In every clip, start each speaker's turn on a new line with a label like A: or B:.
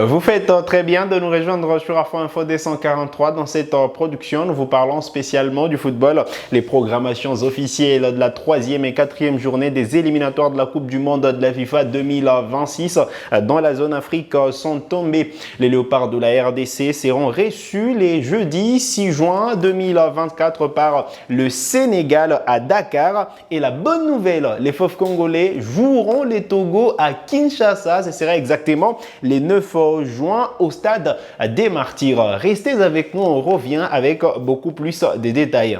A: Vous faites très bien de nous rejoindre sur Afro Info D143. Dans cette production, nous vous parlons spécialement du football. Les programmations officielles de la 3e et 4e journée des éliminatoires de la Coupe du Monde de la FIFA 2026 dans la zone Afrique sont tombées. Les Léopards de la RDC seront reçus les jeudis 6 juin 2024 par le Sénégal à Dakar. Et la bonne nouvelle, les Fauves congolais joueront les Togo à Kinshasa. Ce sera exactement les 9 juin au stade des Martyrs. Restez avec nous, on revient avec beaucoup plus de détails.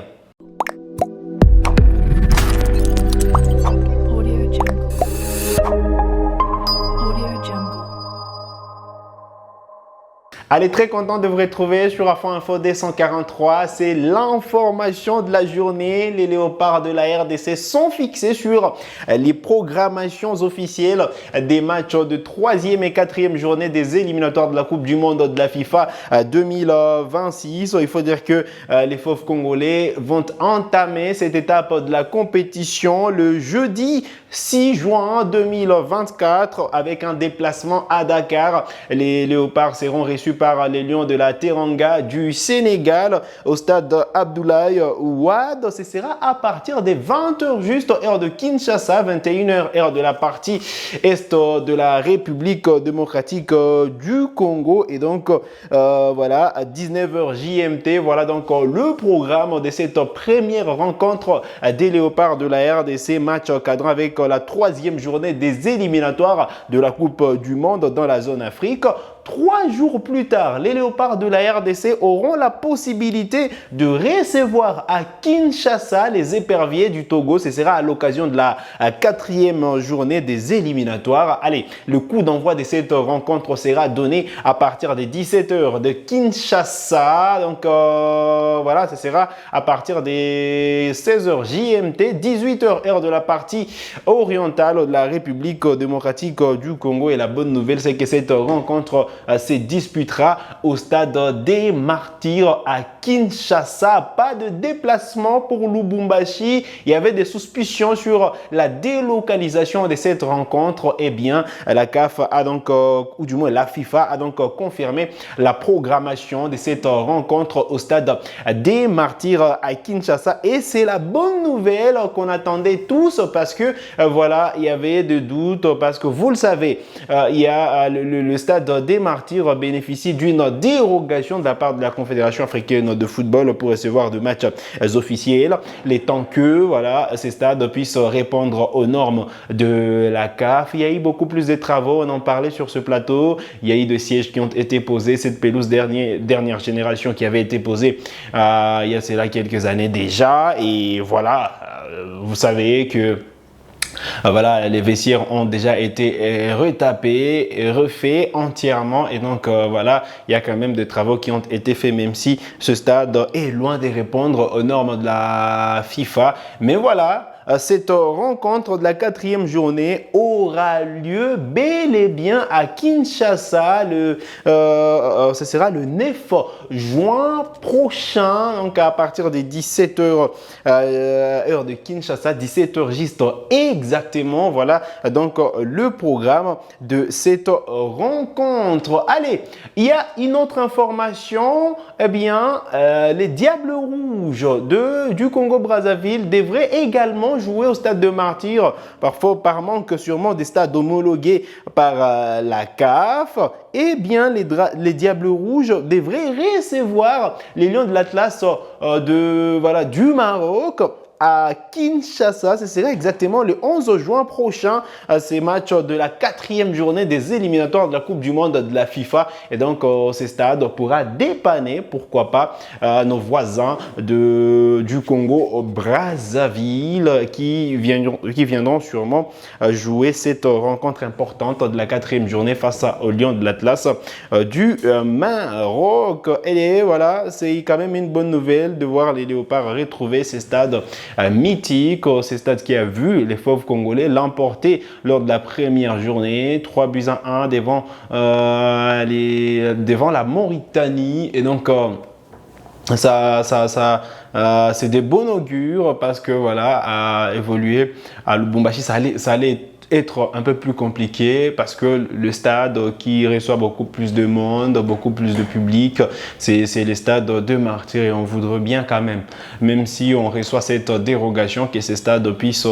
A: Allez, très content de vous retrouver sur Afro Info D143. C'est l'information de la journée. Les Léopards de la RDC sont fixés sur les programmations officielles des matchs de 3e et 4e journée des éliminatoires de la Coupe du Monde de la FIFA 2026. Il faut dire que les Fauves congolais vont entamer cette étape de la compétition le jeudi 6 juin 2024 avec un déplacement à Dakar. Les Léopards seront reçus par les Lions de la Teranga du Sénégal au stade Abdoulaye Wade. Ce sera à partir des 20h juste, heure de Kinshasa, 21h heure de la partie est de la République démocratique du Congo. Et donc, voilà, à 19h JMT, voilà donc le programme de cette première rencontre des Léopards de la RDC, match cadran avec la 3e journée des éliminatoires de la Coupe du Monde dans la zone Afrique. 3 jours plus tard, les Léopards de la RDC auront la possibilité de recevoir à Kinshasa les éperviers du Togo. Ce sera à l'occasion de la 4e journée des éliminatoires. Allez, le coup d'envoi de cette rencontre sera donné à partir des 17h de Kinshasa. Donc voilà, ce sera à partir des 16h JMT, 18h heure de la partie orientale de la République démocratique du Congo. Et la bonne nouvelle, c'est que cette rencontre se disputera au stade des Martyrs à Kinshasa. Pas de déplacement pour Lubumbashi. Il y avait des suspicions sur la délocalisation de cette rencontre. Eh bien, la CAF a donc, ou du moins la FIFA a donc confirmé la programmation de cette rencontre au stade des Martyrs à Kinshasa. Et c'est la bonne nouvelle qu'on attendait tous parce que voilà, il y avait des doutes parce que vous le savez, il y a le stade des Martyrs bénéficie d'une dérogation de la part de la Confédération africaine de football pour recevoir de matchs officiels, les temps que voilà, ces stades puissent répondre aux normes de la CAF. Il y a eu beaucoup plus de travaux, on en parlait sur ce plateau. Il y a eu des sièges qui ont été posés, cette pelouse dernière génération qui avait été posée il y a cela quelques années déjà. Et voilà, vous savez que voilà, les vestiaires ont déjà été retapés et refaits entièrement. Et donc, voilà, il y a quand même des travaux qui ont été faits, même si ce stade est loin de répondre aux normes de la FIFA. Mais voilà, cette rencontre de la 4e journée aura lieu bel et bien à Kinshasa. Ce sera le 9 juin prochain, donc à partir des 17h heure de Kinshasa, 17h juste exactement. Voilà donc le programme de cette rencontre. Allez, il y a une autre information. Eh bien, les Diables Rouges du Congo-Brazzaville devraient également jouer au stade de Martyrs, parfois par manque sûrement des stades homologués par la CAF. Eh bien, les Diables Rouges devraient recevoir les Lions de l'Atlas du Maroc à Kinshasa. Ce sera exactement le 11 juin prochain, ces matchs de la 4e journée des éliminatoires de la Coupe du Monde de la FIFA. Et donc, ce stade pourra dépanner, pourquoi pas, nos voisins du Congo Brazzaville qui viendront sûrement jouer cette rencontre importante de la 4e journée face aux Lions de l'Atlas du Maroc. Et voilà, c'est quand même une bonne nouvelle de voir les Léopards retrouver ces stades mythique, ce stade qui a vu les Fauves congolais l'emporter lors de la première journée, 3-1 devant la Mauritanie. Et donc, ça c'est des bons augures parce que voilà, à évoluer à Lubumbashi, ça allait être un peu plus compliqué parce que le stade qui reçoit beaucoup plus de monde, beaucoup plus de public, c'est le stade de Martyrs et on voudrait bien quand même si on reçoit cette dérogation, que ce stade puisse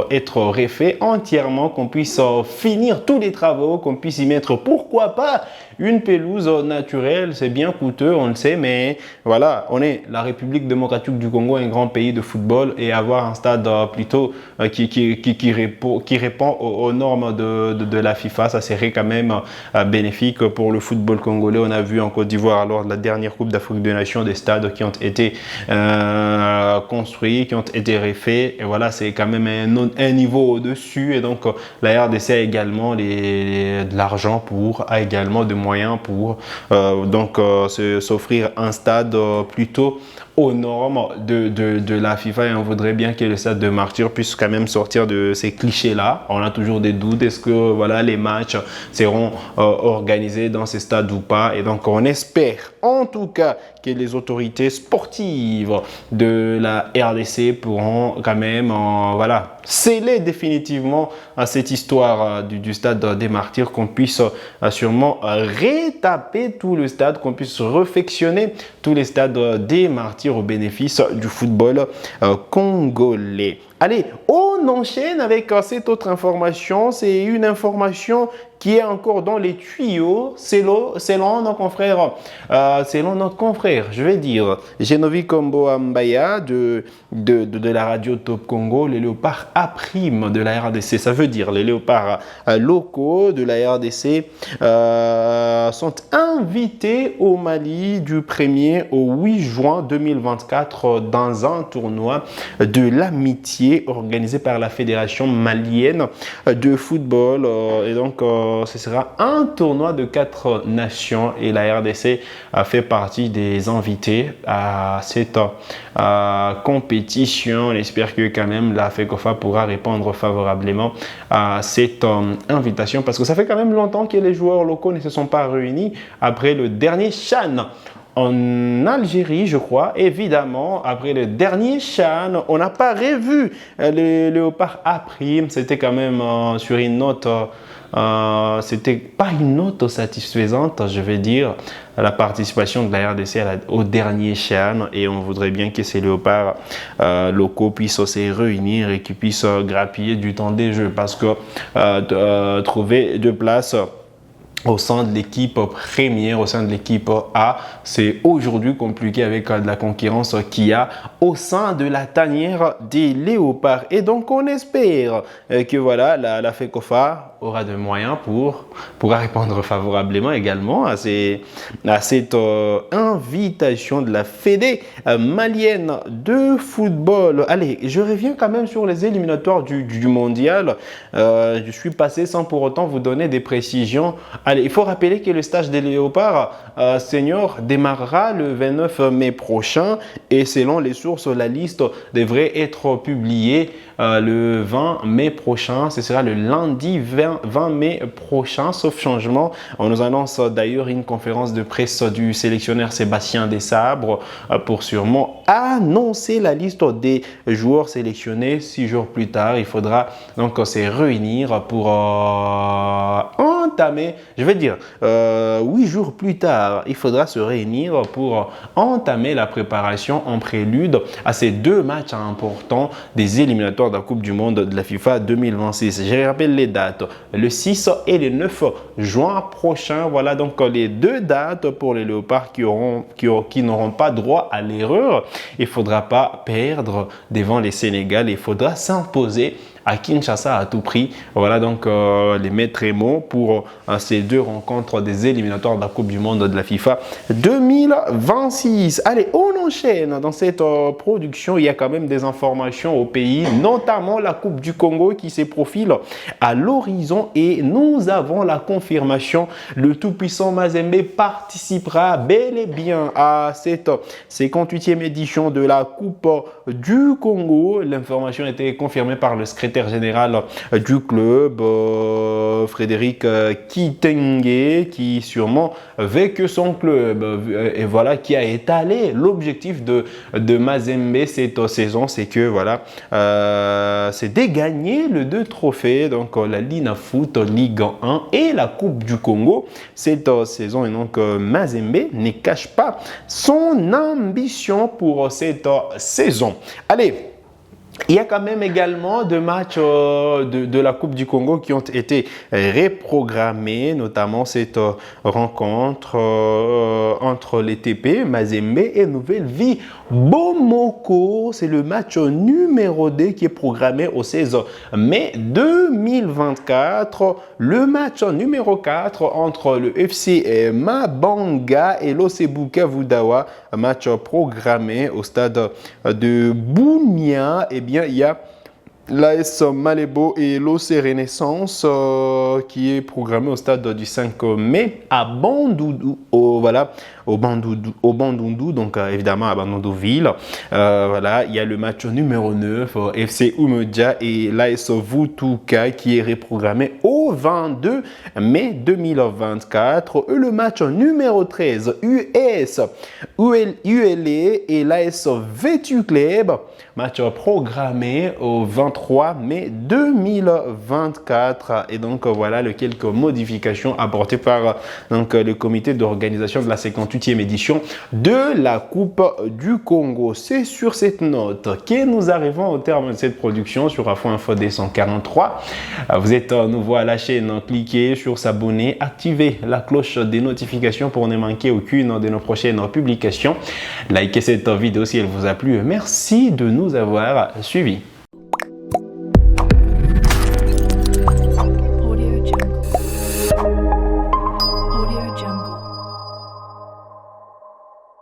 A: être refait entièrement, qu'on puisse finir tous les travaux, qu'on puisse y mettre, pourquoi pas, une pelouse naturelle. C'est bien coûteux, on le sait, mais voilà, on est la République démocratique du Congo, un grand pays de football, et avoir un stade plutôt qui répond aux normes de la FIFA, ça serait quand même bénéfique pour le football congolais. On a vu en Côte d'Ivoire lors de la dernière Coupe d'Afrique des Nations des stades qui ont été construits, qui ont été refaits, et voilà, c'est quand même un niveau au-dessus, et donc la RDC a également de l'argent a également de moyens pour s'offrir un stade plutôt aux normes de la FIFA, et on voudrait bien que le stade de Martyrs puisse quand même sortir de ces clichés-là. On a toujours des doutes, est-ce que voilà, les matchs seront organisés dans ces stades ou pas, et donc on espère en tout cas que les autorités sportives de la RDC pourront quand même voilà, sceller définitivement cette histoire du stade des Martyrs, qu'on puisse sûrement rétaper tout le stade, qu'on puisse réfectionner tous les stades des Martyrs au bénéfice du football congolais. Allez, on enchaîne avec cette autre information. C'est une information qui est encore dans les tuyaux, selon nos confrères, je vais dire, Genovi Kombo Ambaya de la radio Top Congo. Les léopards A' de la RDC, ça veut dire les léopards locaux de la RDC sont invités au Mali du 1er au 8 juin 2024 dans un tournoi de l'amitié organisé par la Fédération malienne de football, et donc ce sera un tournoi de 4 nations, et la RDC a fait partie des invités à cette compétition. On espère que quand même la FECOFA pourra répondre favorablement à cette invitation, parce que ça fait quand même longtemps que les joueurs locaux ne se sont pas réunis après le dernier CHAN en Algérie, je crois. Évidemment, après le dernier CHAN, on n'a pas revu le léopard A'. C'était quand même sur une note, c'était pas une note satisfaisante, je vais dire, la participation de la RDC au dernier CHAN, et on voudrait bien que ces léopards locaux puissent se réunir et qu'ils puissent grappiller du temps des jeux, parce que trouver de place au sein de l'équipe première, au sein de l'équipe A, c'est aujourd'hui compliqué avec de la concurrence qu'il y a au sein de la tanière des léopards. Et donc, on espère que voilà, la FECOFA aura des moyens pourra répondre favorablement également à cette invitation de la Fédé malienne de football. Allez, je reviens quand même sur les éliminatoires du mondial. Je suis passé sans pour autant vous donner des précisions. Allez, il faut rappeler que le stage des léopards seniors démarrera le 29 mai prochain, et selon les sources, la liste devrait être publiée le 20 mai prochain. Ce sera le lundi 20 mai prochain, sauf changement. On nous annonce d'ailleurs une conférence de presse du sélectionneur Sébastien Desabre pour sûrement annoncer la liste des joueurs sélectionnés. 6 jours plus tard, il faudra donc se réunir pour entamer, je vais dire 8 jours plus tard, il faudra se réunir pour entamer la préparation en prélude à ces 2 matchs importants des éliminatoires de la Coupe du Monde de la FIFA 2026. Je rappelle les dates, le 6 et le 9 juin prochain. Voilà donc les 2 dates pour les léopards qui n'auront pas droit à l'erreur. Il ne faudra pas perdre devant les Sénégal, il faudra s'imposer à Kinshasa à tout prix. Voilà donc les maîtres mots pour ces 2 rencontres des éliminatoires de la Coupe du Monde de la FIFA 2026. Allez, on enchaîne dans cette production. Il y a quand même des informations au pays, notamment la Coupe du Congo qui se profile à l'horizon, et nous avons la confirmation. Le tout-puissant Mazembe participera bel et bien à cette 58e édition de la Coupe du Congo. L'information a été confirmée par le secrétaire secrétaire général du club, Frédéric Kitenge, qui sûrement veut que son club, et voilà, qui a étalé l'objectif de Mazembe cette saison, c'est que voilà, c'est de gagner le 2 trophées, donc la Lina Foot Ligue 1 et la Coupe du Congo cette saison. Et donc Mazembe ne cache pas son ambition pour cette saison. Allez, il y a quand même également deux matchs de la Coupe du Congo qui ont été reprogrammés, notamment cette rencontre entre les TP, Mazembe et Nouvelle Vie Bomoko. C'est le match numéro 2 qui est programmé au 16 mai 2024. Le match numéro 4 entre le FC Mabanga et l'Osebuka Vudawa, match programmé au stade de Boumia. Eh bien, il y a l'AS Malebo et l'OC Renaissance qui est programmé au stade du 5 mai à Bandundu, au Bandundu, donc évidemment à Bandundu-Ville. Voilà, il y a le match numéro 9, FC Umedia et l'AS Vutuka qui est reprogrammé au 22 mai 2024. Et le match numéro 13, US, ULE et l'AS Vetu Club, match programmé au 23 mai 2024. Et donc voilà quelques modifications apportées par le comité d'organisation de la 58e édition de la Coupe du Congo. C'est sur cette note que nous arrivons au terme de cette production sur Afro Info D143. Vous êtes nouveau à la chaîne, cliquez sur s'abonner, activez la cloche des notifications pour ne manquer aucune de nos prochaines publications. Likez cette vidéo si elle vous a plu. Merci de nous avoir suivis.